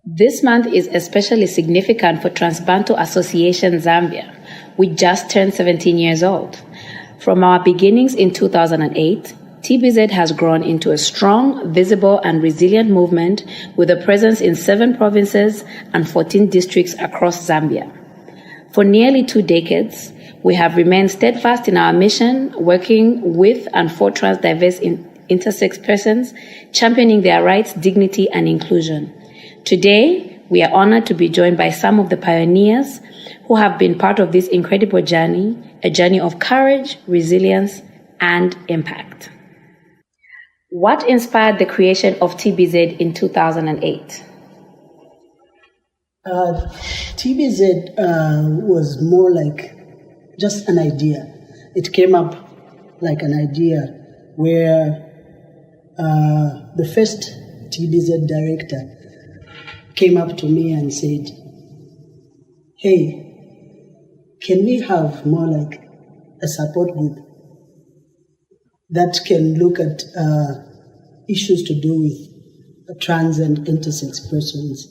This month is especially significant for Trans Bantu Association Zambia, which just turned 17 years old. From our beginnings in 2008, TBZ has grown into a strong, visible, and resilient movement with a presence in 7 provinces and 14 districts across Zambia. For nearly 2 decades, we have remained steadfast in our mission, working with and for trans, diverse, intersex persons, championing their rights, dignity, and inclusion. Today, we are honored to be joined by some of the pioneers who have been part of this incredible journey, a journey of courage, resilience, and impact. What inspired the creation of TBZ in 2008? TBZ was more like just an idea. It came up like an idea where the first TBZ director came up to me and said, "Hey, can we have more like a support group that can look at issues to do with trans and intersex persons?"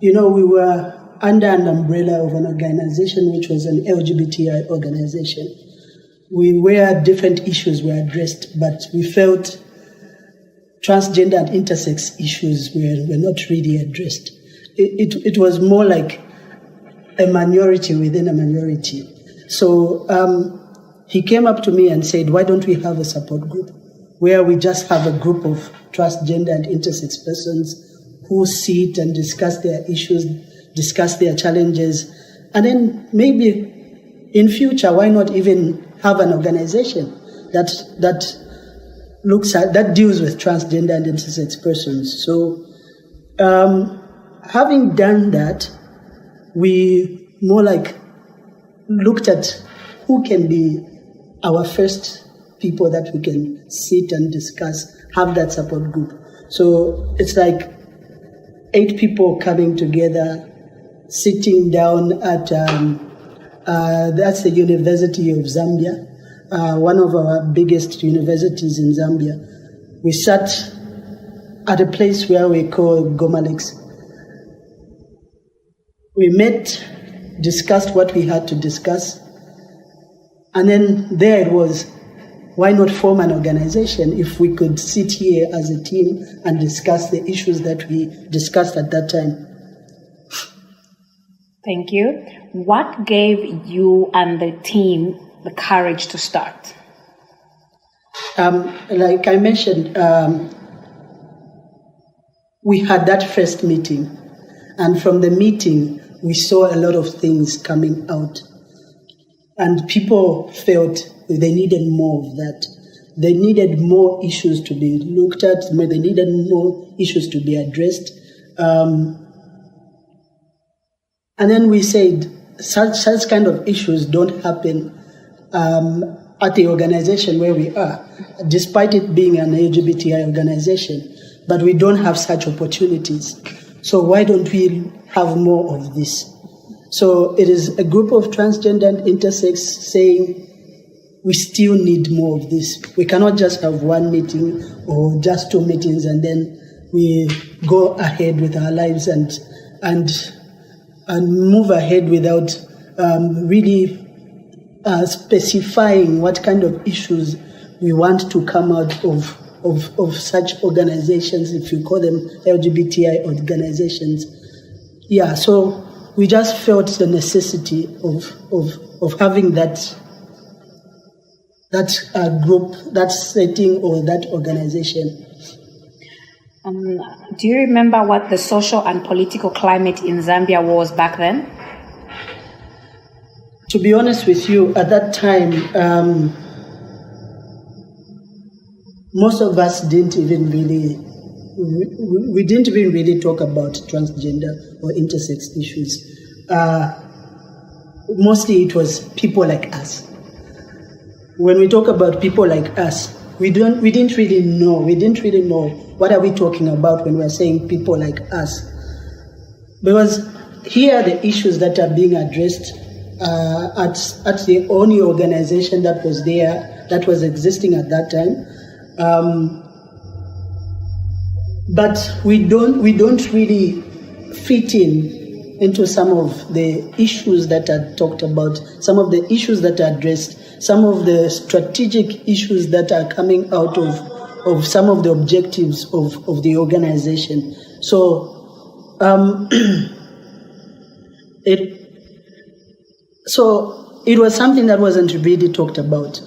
We were under an umbrella of an organization which was an LGBTI organization. Where different issues were addressed, but we felt transgender and intersex issues were not really addressed. It was more like a minority within a minority. So he came up to me and said, "Why don't we have a support group where we just have a group of transgender and intersex persons who sit and discuss their issues, discuss their challenges, and then maybe in future, why not even have an organization that deals with transgender and intersex persons?" So having done that, we more like looked at who can be our first people that we can sit and discuss, have that support group. So it's like 8 people coming together, sitting down at that's the University of Zambia, one of our biggest universities in Zambia. We sat at a place where we call Gomalex. We met, discussed what we had to discuss, and then there it was, why not form an organization if we could sit here as a team and discuss the issues that we discussed at that time. Thank you. What gave you and the team the courage to start? Like I mentioned, we had that first meeting, and from the meeting, we saw a lot of things coming out, and people felt they needed more of that. They needed more issues to be looked at. They needed more issues to be addressed. And then we said, such kind of issues don't happen at the organization where we are, despite it being an LGBTI organization, but we don't have such opportunities. So why don't we have more of this? So it is a group of transgender and intersex saying, we still need more of this. We cannot just have one meeting or just 2 meetings and then we go ahead with our lives and move ahead without really specifying what kind of issues we want to come out of such organizations, if you call them LGBTI organizations. Yeah, so we just felt the necessity of having that group, that setting, or that organization. Do you remember what the social and political climate in Zambia was back then? To be honest with you, at that time, most of us didn't even really talk about transgender or intersex issues. Mostly it was people like us. When we talk about people like us, we didn't really know what are we talking about when we're saying people like us. Because here are the issues that are being addressed at the only organization that was there, that was existing at that time. but we don't really fit into some of the issues that are talked about, some of the issues that are addressed, some of the strategic issues that are coming out of some of the objectives of the organization. So it was something that wasn't really talked about.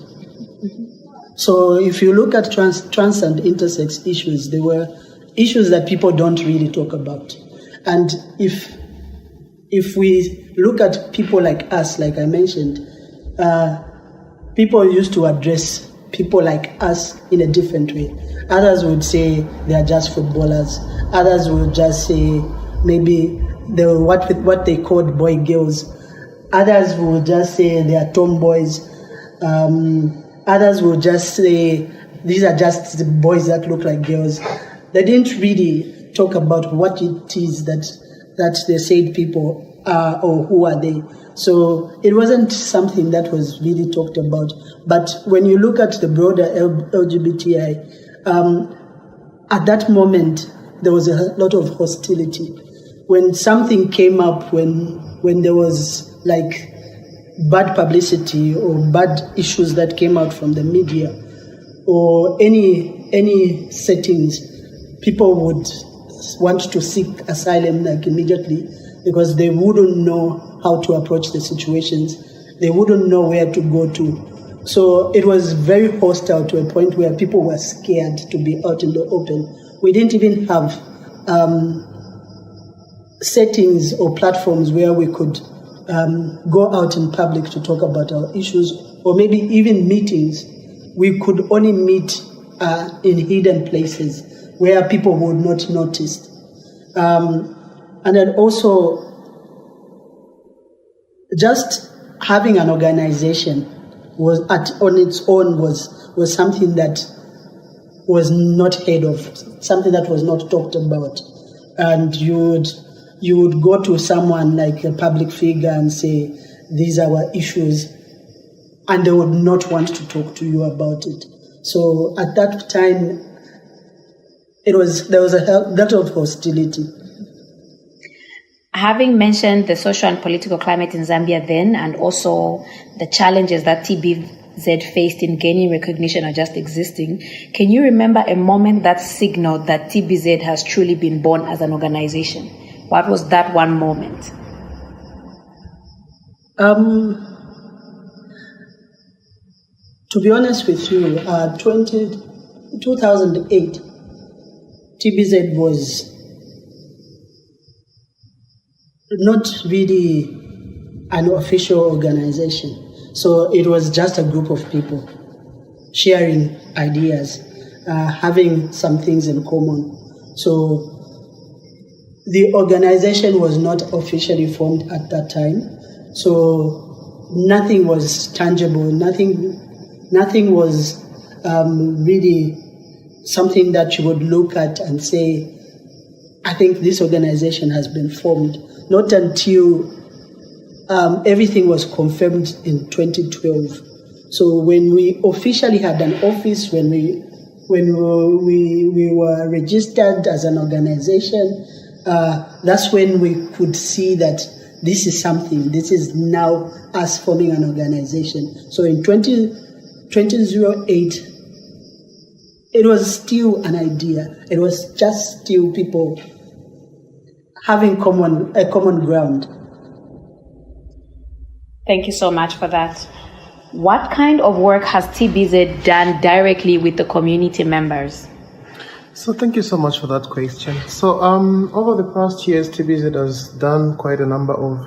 So if you look at trans and intersex issues, they were issues that people don't really talk about. And if we look at people like us, like I mentioned, people used to address people like us in a different way. Others would say they are just footballers. Others would just say maybe they were what they called boy girls. Others would just say they are tomboys. Others would just say these are just the boys that look like girls. They didn't really talk about what it is that they said people are or who are they. So it wasn't something that was really talked about. But when you look at the broader LGBTI, at that moment, there was a lot of hostility. When something came up, when there was like bad publicity or bad issues that came out from the media or any settings, people would want to seek asylum like immediately because they wouldn't know how to approach the situations. They wouldn't know where to go to. So it was very hostile to a point where people were scared to be out in the open. We didn't even have settings or platforms where we could go out in public to talk about our issues, or maybe even meetings. We could only meet in hidden places where people would not notice. And then also, just having an organization on its own was something that was not heard of, something that was not talked about. And you would go to someone like a public figure and say, these are our issues, and they would not want to talk to you about it. So at that time, there was a lot of hostility. Having mentioned the social and political climate in Zambia then, and also the challenges that TBZ faced in gaining recognition or just existing, can you remember a moment that signaled that TBZ has truly been born as an organization? What was that one moment? To be honest with you, 2008, TBZ was not really an official organization. So it was just a group of people sharing ideas, having some things in common. So the organization was not officially formed at that time. So nothing was tangible, nothing was really something that you would look at and say, I think this organization has been formed. Not until everything was confirmed in 2012. So when we officially had an office, when we were registered as an organization, that's when we could see that this is something. This is now us forming an organization. So in 2008, it was still an idea. It was just still people having a common ground. Thank you so much for that. What kind of work has TBZ done directly with the community members? So thank you so much for that question. So over the past years, TBZ has done quite a number of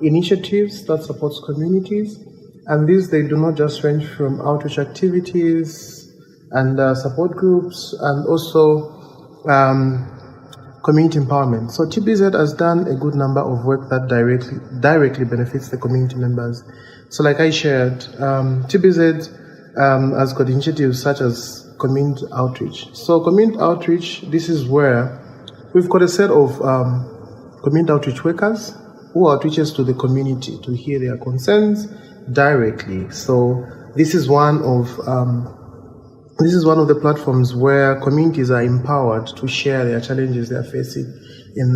initiatives that supports communities. And these, they do not just range from outreach activities and support groups and also community empowerment. So TBZ has done a good number of work that directly benefits the community members. So like I shared, TBZ has got initiatives such as community outreach. So community outreach, this is where we've got a set of community outreach workers who outreaches to the community to hear their concerns directly. So this is one of this is one of the platforms where communities are empowered to share their challenges they are facing in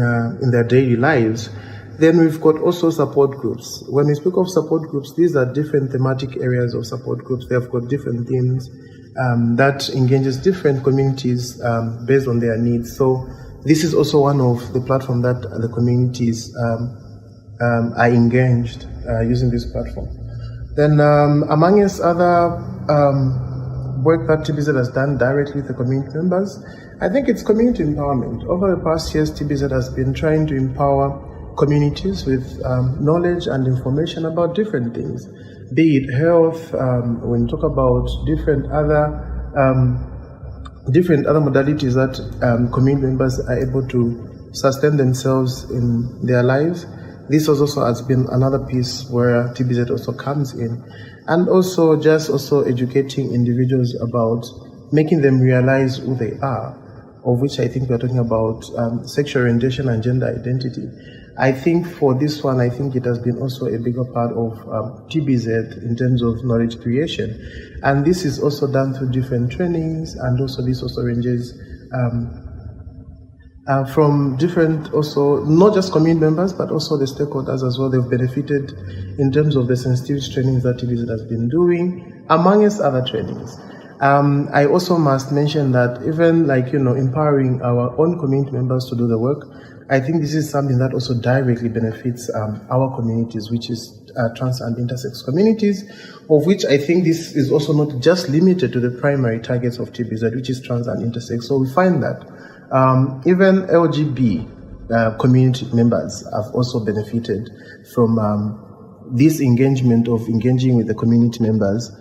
their daily lives. Then we've got also support groups. When we speak of support groups, these are different thematic areas of support groups. They've got different themes that engages different communities based on their needs. So this is also one of the platforms that the communities are engaged using this platform. Then amongst other work that TBZ has done directly with the community members, I think it's community empowerment. Over the past years, TBZ has been trying to empower communities with knowledge and information about different things, be it health, when you talk about different other modalities that community members are able to sustain themselves in their lives. This also has been another piece where TBZ also comes in, and also just also educating individuals about making them realize who they are, of which I think we're talking about sexual orientation and gender identity. I think for this one, I think it has been also a bigger part of TBZ in terms of knowledge creation. And this is also done through different trainings, and also this also ranges from different, also not just community members, but also the stakeholders as well. They've benefited in terms of the sensitivity trainings that TBZ has been doing, amongst other trainings. I also must mention that even empowering our own community members to do the work, I think this is something that also directly benefits our communities, which is trans and intersex communities, of which I think this is also not just limited to the primary targets of TBZ, which is trans and intersex. So we find that even LGB community members have also benefited from this engagement of engaging with the community members.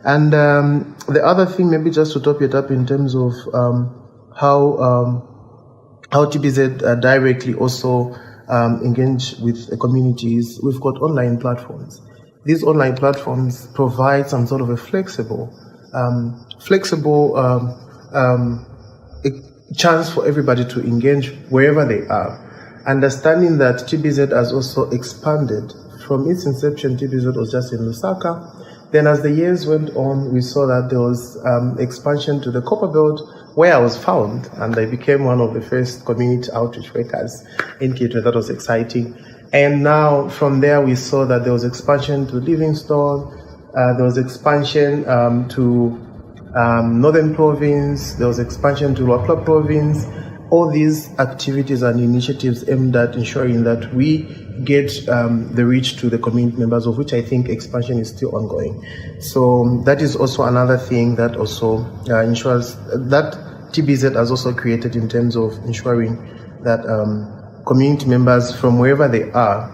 And the other thing, maybe just to top it up in terms of how TBZ directly also engage with the communities, we've got online platforms. These online platforms provide some sort of a flexible chance for everybody to engage wherever they are. Understanding that TBZ has also expanded. From its inception, TBZ was just in Lusaka. Then as the years went on, we saw that there was expansion to the Copper Belt, where I was found, and I became one of the first community outreach workers in Kitwe. That was exciting. And now from there, we saw that there was expansion to Livingstone, there was expansion to Northern Province, there was expansion to Luapula Province. All these activities and initiatives aimed at ensuring that we get the reach to the community members, of which I think expansion is still ongoing. So that is also another thing that also ensures that TBZ has also created in terms of ensuring that community members from wherever they are,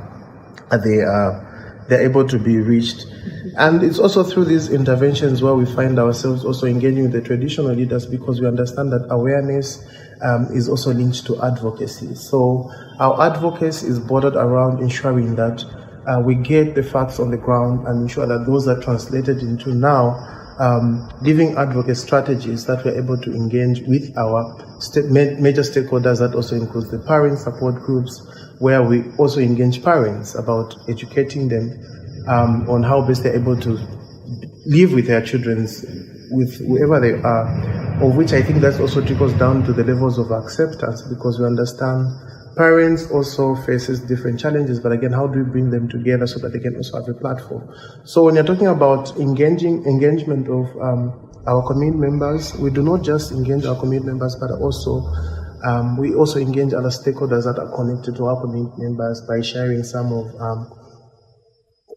they're able to be reached. And it's also through these interventions where we find ourselves also engaging with the traditional leaders, because we understand that awareness is also linked to advocacy. So our advocacy is bordered around ensuring that we get the facts on the ground and ensure that those are translated into now living advocate strategies that we're able to engage with our major stakeholders. That also includes the parent support groups, where we also engage parents about educating them on how best they're able to live with their children, with whoever they are, of which I think that also trickles down to the levels of acceptance, because we understand parents also faces different challenges, but again, how do we bring them together so that they can also have a platform? So when you're talking about engagement of our community members, we do not just engage our community members, but also we also engage other stakeholders that are connected to our community members by sharing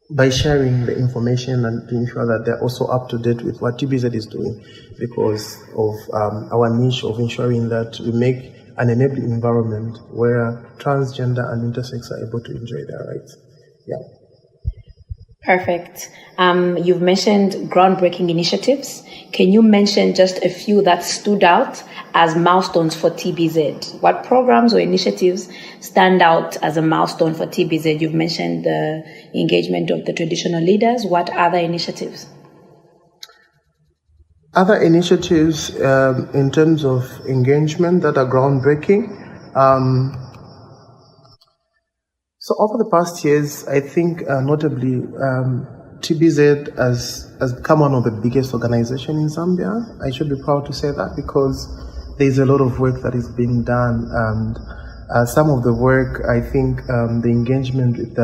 by sharing the information and to ensure that they're also up to date with what TBZ is doing, because of our niche of ensuring that we make an enabling environment where transgender and intersex are able to enjoy their rights. Yeah. Perfect. You've mentioned groundbreaking initiatives. Can you mention just a few that stood out as milestones for TBZ? What programs or initiatives stand out as a milestone for TBZ? You've mentioned the engagement of the traditional leaders. What other initiatives? Other initiatives in terms of engagement that are groundbreaking. So over the past years, I think notably TBZ has become one of the biggest organizations in Zambia. I should be proud to say that because there's a lot of work that is being done, and some of the work, I think, the engagement with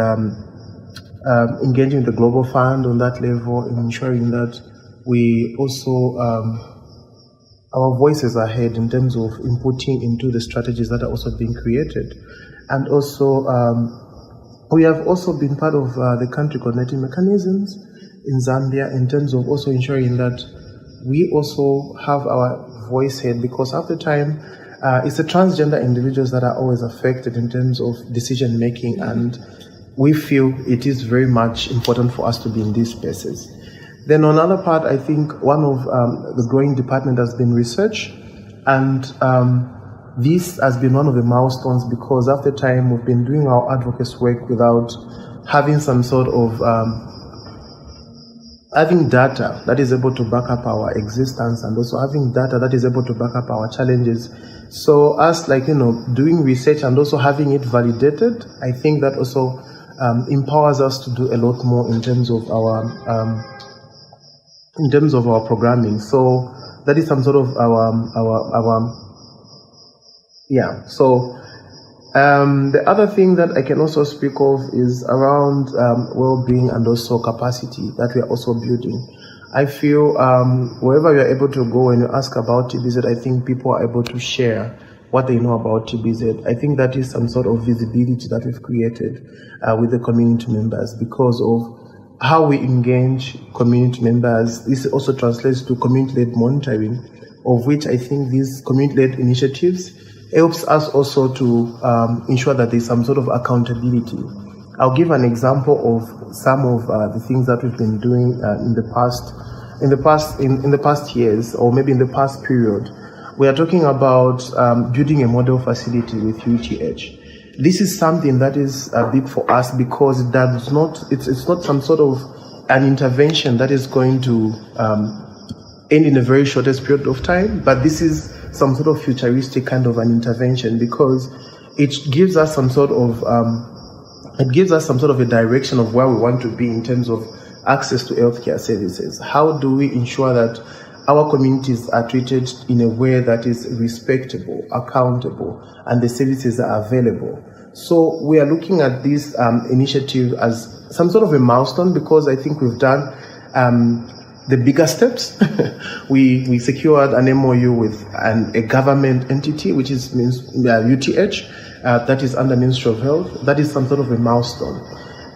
engaging with the Global Fund on that level, in ensuring that we also our voices are heard in terms of inputting into the strategies that are also being created, and also we have also been part of the country coordinating mechanisms in Zambia in terms of also ensuring that we also have our voice heard, because half the time it's the transgender individuals that are always affected in terms of decision making, and we feel it is very much important for us to be in these spaces. Then on another part, I think one of the growing department has been research, and this has been one of the milestones, because after time we've been doing our advocacy work without having some sort of having data that is able to back up our existence, and also having data that is able to back up our challenges. So us, doing research and also having it validated, I think that also empowers us to do a lot more in terms of our programming. So that is some sort of So the other thing that I can also speak of is around well-being and also capacity that we are also building. I feel wherever you are able to go and you ask about TBZ, I think people are able to share what they know about TBZ. I think that is some sort of visibility that we've created with the community members because of how we engage community members. This also translates to community-led monitoring, of which I think these community-led initiatives helps us also to ensure that there's some sort of accountability. I'll give an example of some of the things that we've been doing in the past years, or maybe in the past period. We are talking about building a model facility with UTH. This is something that is big for us because it's not some sort of an intervention that is going to end in a very shortest period of time, but this is some sort of futuristic kind of an intervention because it gives us some sort of a direction of where we want to be in terms of access to healthcare services. How do we ensure that our communities are treated in a way that is respectable, accountable, and the services are available? So we are looking at this initiative as some sort of a milestone because I think we've done the bigger steps. we secured an MOU with a government entity, which is UTH, that is under Ministry of Health. That is some sort of a milestone.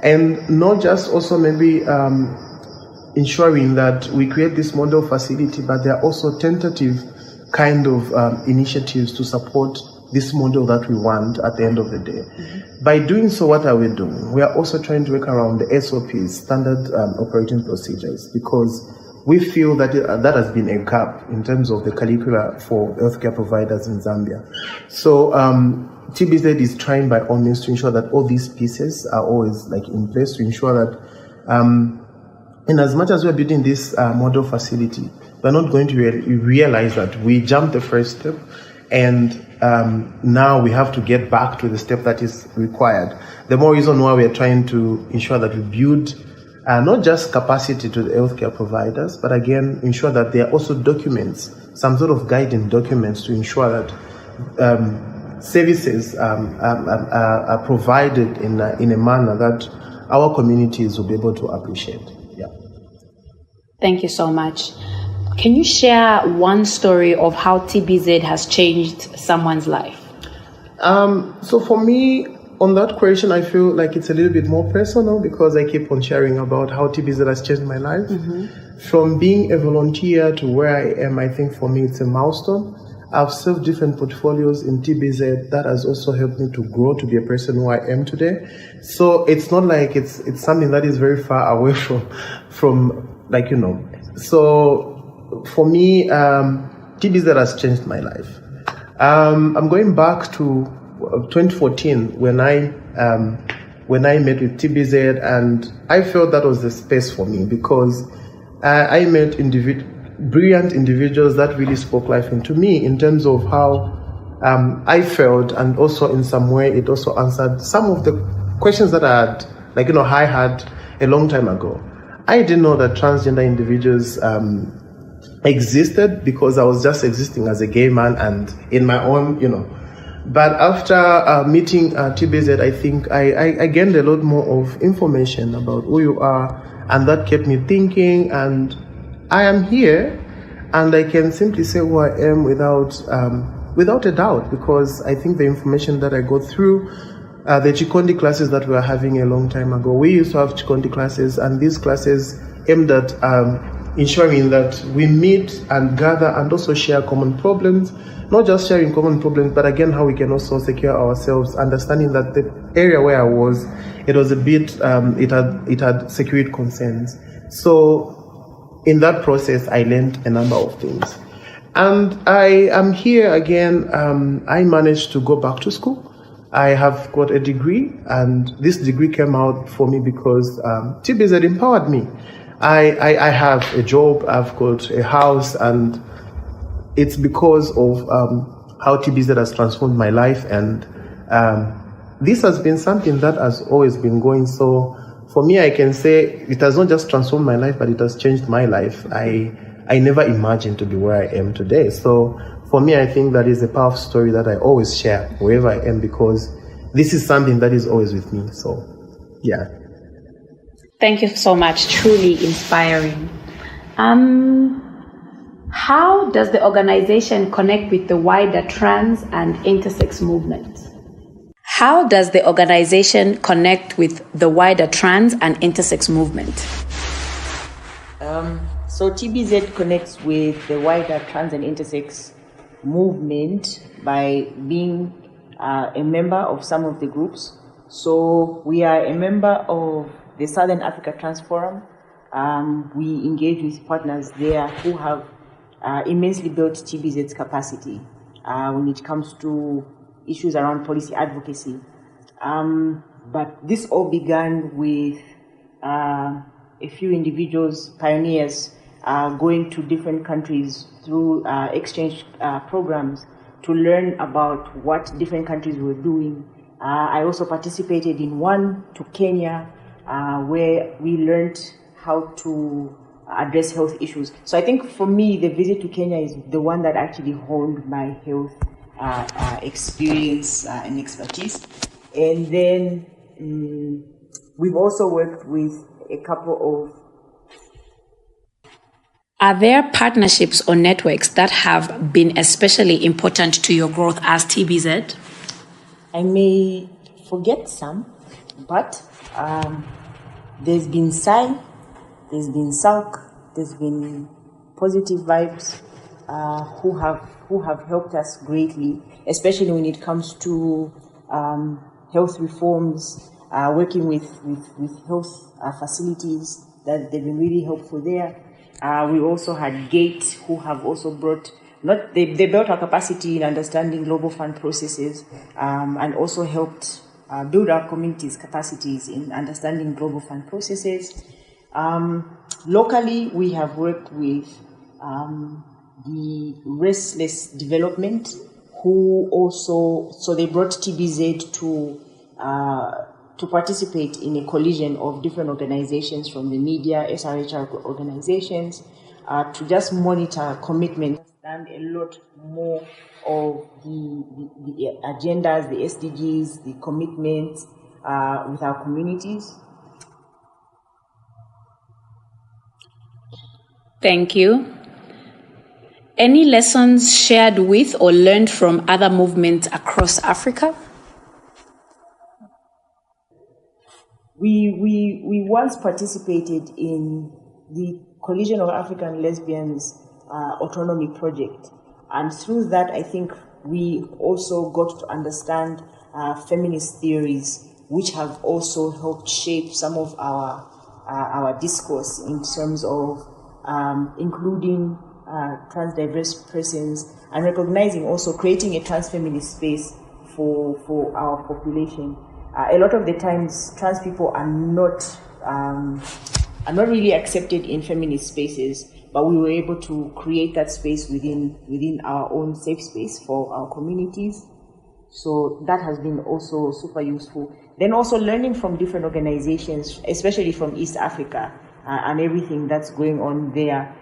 And not just also maybe ensuring that we create this model facility, but there are also tentative kind of initiatives to support this model that we want at the end of the day. Mm-hmm. By doing so, what are we doing? We are also trying to work around the SOPs, standard operating procedures, because we feel that that has been a gap in terms of the curricula for healthcare providers in Zambia. So TBZ is trying by all means to ensure that all these pieces are always in place to ensure that in as much as we're building this model facility, we're not going to realize that we jumped the first step and now we have to get back to the step that is required. The more reason why we are trying to ensure that we build not just capacity to the healthcare providers, but again, ensure that there are also documents, some sort of guiding documents to ensure that services are provided in a manner that our communities will be able to appreciate. Yeah. Thank you so much. Can you share one story of how TBZ has changed someone's life? So for me, on that question, I feel like it's a little bit more personal because I keep on sharing about how TBZ has changed my life. Mm-hmm. From being a volunteer to where I am, I think for me it's a milestone. I've served different portfolios in TBZ that has also helped me to grow to be a person who I am today. So it's not like it's something that is very far away from So for me, TBZ has changed my life. I'm going back to 2014 when I met with TBZ, and I felt that was the space for me because I met brilliant individuals that really spoke life into me in terms of how I felt, and also in some way it also answered some of the questions that I had, I had a long time ago. I didn't know that transgender individuals existed because I was just existing as a gay man and in my own, But after meeting TBZ, I think I gained a lot more of information about who you are, and that kept me thinking, and I am here, and I can simply say who I am without a doubt, because I think the information that I got through the Chikondi classes that we were having a long time ago. We used to have Chikondi classes, and these classes aimed at ensuring that we meet and gather and also share common problems, not just sharing common problems, but again, how we can also secure ourselves, understanding that the area where I was, it was a bit, it had security concerns. So in that process, I learned a number of things. And I am here again. I managed to go back to school. I have got a degree, and this degree came out for me because TBZ empowered me. I have a job, I've got a house, and it's because of how TBZ has transformed my life, and this has been something that has always been going. So for me, I can say it has not just transformed my life, but it has changed my life. I never imagined to be where I am today. So for me, I think that is a powerful story that I always share wherever I am, because this is something that is always with me. So, yeah. Thank you so much. Truly inspiring. How does the organization connect with the wider trans and intersex movement? How does the organization connect with the wider trans and intersex movement? So TBZ connects with the wider trans and intersex movement by being a member of some of the groups. So we are a member of the Southern Africa Trans Forum. We engage with partners there who have immensely built TBZ's capacity when it comes to issues around policy advocacy. But this all began with a few individuals, pioneers, going to different countries through exchange programs to learn about what different countries were doing. I also participated in one to Kenya, where we learned how to address health issues. So I think for me, the visit to Kenya is the one that actually honed my health experience and expertise. And then we've also worked with a couple of... Are there partnerships or networks that have been especially important to your growth as TBZ? I may forget some, but there's been SAI, there's been SALC, there's been Positive Vibes, who have helped us greatly, especially when it comes to health reforms, working with health facilities, that they've been really helpful there. We also had GATE, who have also brought, they built our capacity in understanding global fund processes, and also helped build our community's capacities in understanding global fund processes. Locally, we have worked with the Restless Development, who also, so they brought TBZ to participate in a coalition of different organizations from the media, SRHR organizations, to just monitor commitment and a lot more of the agendas, the SDGs, the commitments with our communities. Thank you. Any lessons shared with or learned from other movements across Africa? We once participated in the Coalition of African Lesbians Autonomy Project, and through that I think we also got to understand feminist theories, which have also helped shape some of our discourse in terms of including trans diverse persons, and recognizing also creating a trans feminist space for our population. A lot of the times, trans people are not really accepted in feminist spaces, but we were able to create that space within our own safe space for our communities. So that has been also super useful. Then also learning from different organizations, especially from East Africa. and everything that's going on there.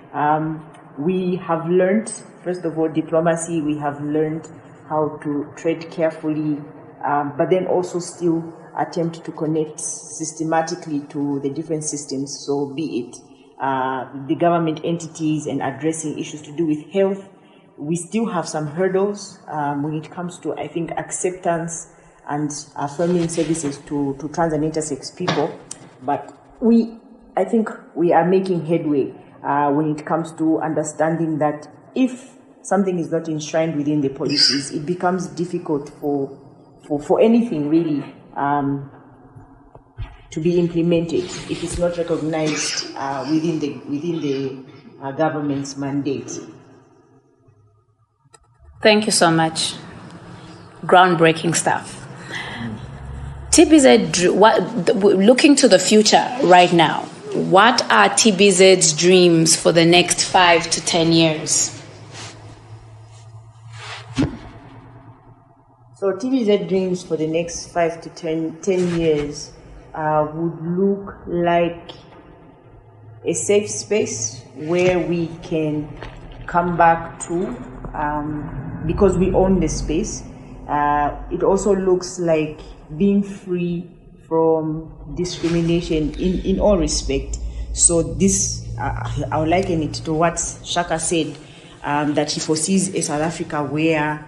We have learned, first of all, diplomacy. We have learned how to tread carefully, but then also still attempt to connect systematically to the different systems. So be it the government entities and addressing issues to do with health. We still have some hurdles when it comes to, I think, acceptance and affirming services to trans and intersex people. But I think we are making headway when it comes to understanding that if something is not enshrined within the policies, it becomes difficult for anything really to be implemented if it's not recognized within the government's mandate. Thank you so much. Groundbreaking stuff. TBZ, looking to the future right now, what are TBZ's dreams for the next 5 to 10 years? So TBZ dreams for the next 5 to 10 years would look like a safe space where we can come back to because we own the space. It also looks like being free from discrimination in all respect. So this, I would liken it to what Shaka said, that he foresees a South Africa where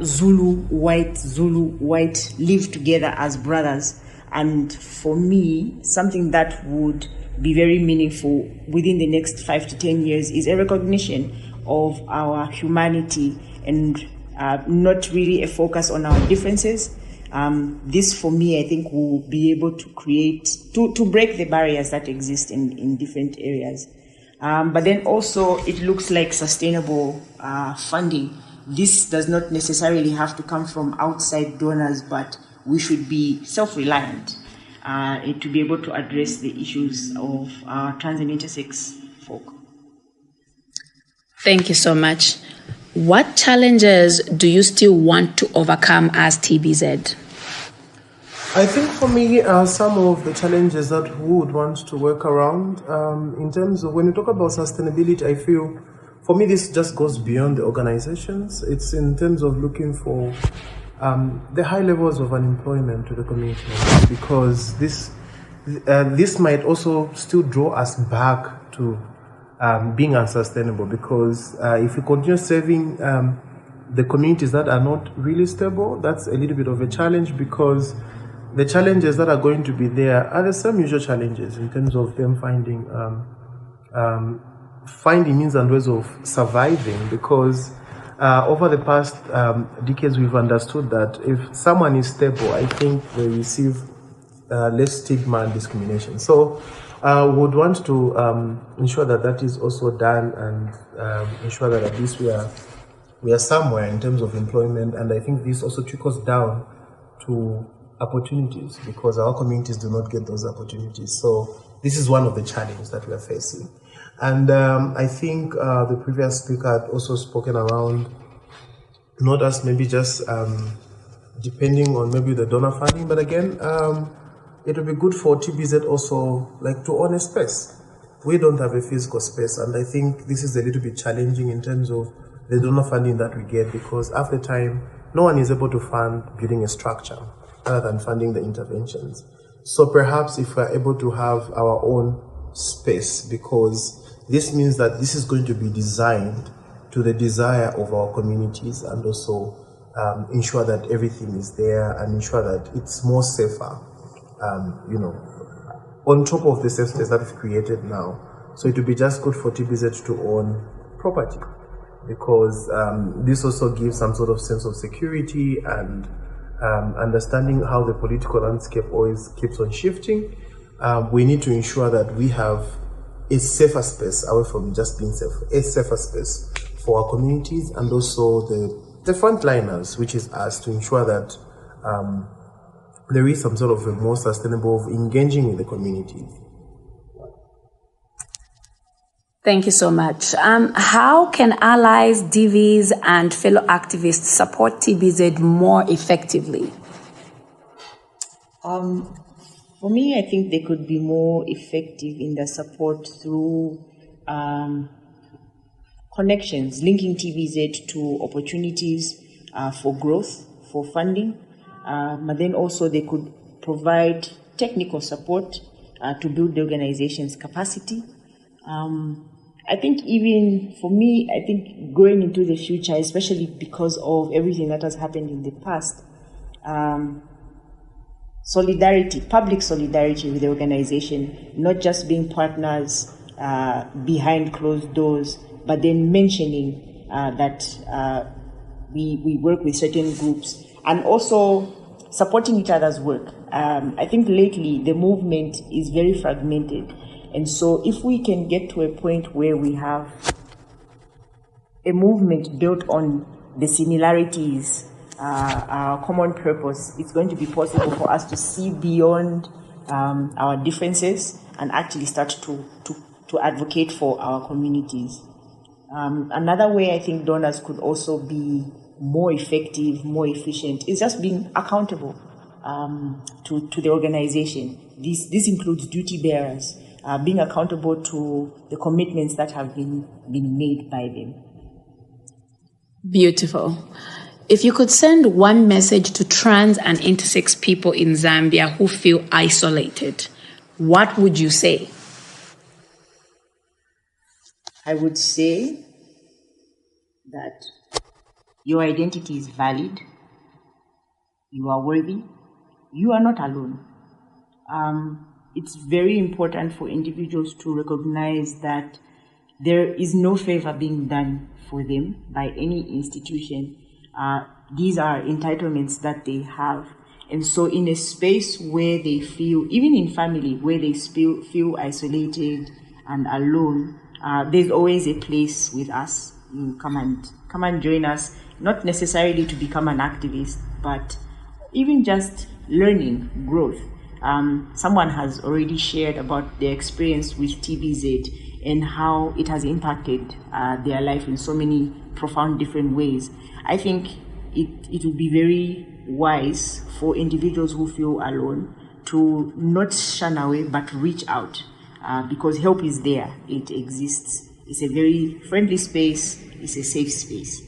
Zulu, white live together as brothers. And for me, something that would be very meaningful within the next 5 to 10 years is a recognition of our humanity and not really a focus on our differences. This, for me, I think will be able to create, to break the barriers that exist in different areas. But then also it looks like sustainable funding. This does not necessarily have to come from outside donors, but we should be self-reliant to be able to address the issues of trans and intersex folk. Thank you so much. What challenges do you still want to overcome as TBZ? I think for me, some of the challenges that we would want to work around, in terms of when you talk about sustainability, I feel for me this just goes beyond the organizations. It's in terms of looking for the high levels of unemployment to the community, because this might also still draw us back to being unsustainable, because if we continue serving the communities that are not really stable, that's a little bit of a challenge, because the challenges that are going to be there are the same usual challenges in terms of them finding means and ways of surviving, because over the past decades we've understood that if someone is stable, I think they receive less stigma and discrimination. So would want to ensure that that is also done, and ensure that at least we are somewhere in terms of employment. And I think this also trickles down to opportunities, because our communities do not get those opportunities. So this is one of the challenges that we are facing. And I think the previous speaker had also spoken around not as maybe just depending on maybe the donor funding, but again, it would be good for TBZ also like to own a space. We don't have a physical space, and I think this is a little bit challenging in terms of the donor funding that we get, because after time, no one is able to fund building a structure rather than funding the interventions. So perhaps if we're able to have our own space, because this means that this is going to be designed to the desire of our communities, and also ensure that everything is there and ensure that it's more safer, on top of the safe space that we've created now. So it would be just good for TBZ to own property, because this also gives some sort of sense of security and understanding how the political landscape always keeps on shifting. We need to ensure that we have a safer space away from just being safe, a safer space for our communities, and also the frontliners, which is us, to ensure that there is some sort of a more sustainable of engaging with the communities. Thank you so much. How can allies, DVs, and fellow activists support TBZ more effectively? For me, I think they could be more effective in their support through connections, linking TBZ to opportunities for growth, for funding, but then also they could provide technical support to build the organization's capacity. I think even for me, I think going into the future, especially because of everything that has happened in the past, solidarity, public solidarity with the organization, not just being partners behind closed doors, but then mentioning that we work with certain groups and also supporting each other's work. I think lately the movement is very fragmented. And so if we can get to a point where we have a movement built on the similarities, our common purpose, it's going to be possible for us to see beyond our differences and actually start to advocate for our communities. Another way I think donors could also be more effective, more efficient, is just being accountable to the organization. This includes duty bearers, being accountable to the commitments that have been made by them. Beautiful. If you could send one message to trans and intersex people in Zambia who feel isolated, what would you say? I would say that your identity is valid, you are worthy, you are not alone. It's very important for individuals to recognize that there is no favor being done for them by any institution. These are entitlements that they have. And so in a space where they feel, even in family, where they feel isolated and alone, there's always a place with us. Come and join us, not necessarily to become an activist, but even just learning, growth. Someone has already shared about their experience with TBZ and how it has impacted their life in so many profound different ways. I think it would be very wise for individuals who feel alone to not shun away but reach out, because help is there, it exists. It's a very friendly space, it's a safe space.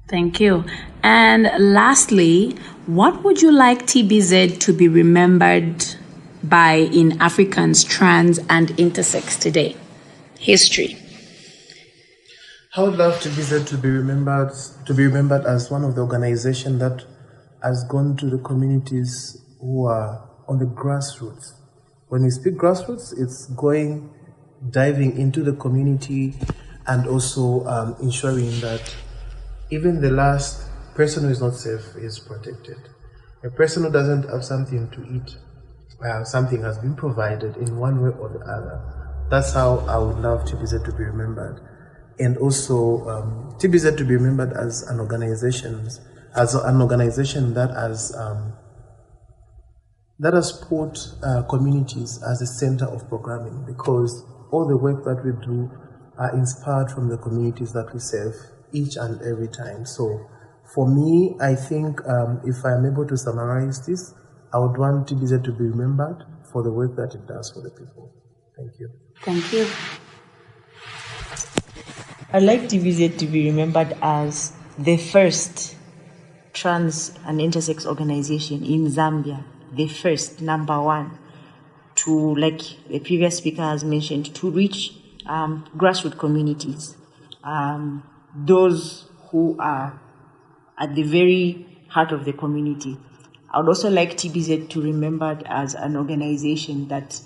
Thank you. And lastly, what would you like TBZ to be remembered by in Africans, trans and intersex today? History. I would love TBZ to be remembered as one of the organizations that has gone to the communities who are on the grassroots. When we speak grassroots, it's diving into the community and also ensuring that even the last person who is not safe is protected. A person who doesn't have something to eat, something has been provided in one way or the other. That's how I would love TBZ to be remembered. And also TBZ to be remembered as an organization that has put communities as a center of programming, because all the work that we do are inspired from the communities that we serve each and every time. So for me, I think if I'm able to summarize this, I would want TBZ to be remembered for the work that it does for the people. Thank you. Thank you. I'd like TBZ to be remembered as the first trans and intersex organization in Zambia, the first, number one, to, like the previous speaker has mentioned, to reach grassroots communities, those who are at the very heart of the community. I would also like TBZ to be remembered as an organization that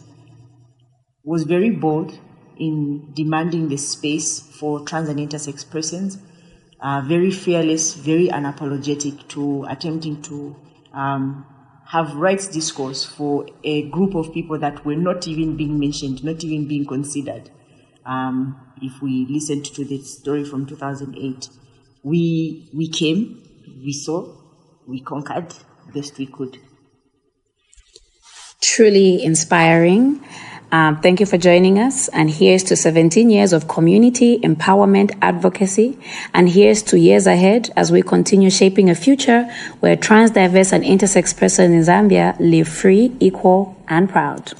was very bold in demanding the space for trans and intersex persons, very fearless, very unapologetic to attempting to have rights discourse for a group of people that were not even being mentioned, not even being considered. If we listened to the story from 2008, we came, we saw, we conquered best we could. Truly inspiring. Thank you for joining us. And here's to 17 years of community empowerment advocacy. And here's to years ahead as we continue shaping a future where trans, diverse, and intersex persons in Zambia live free, equal, and proud.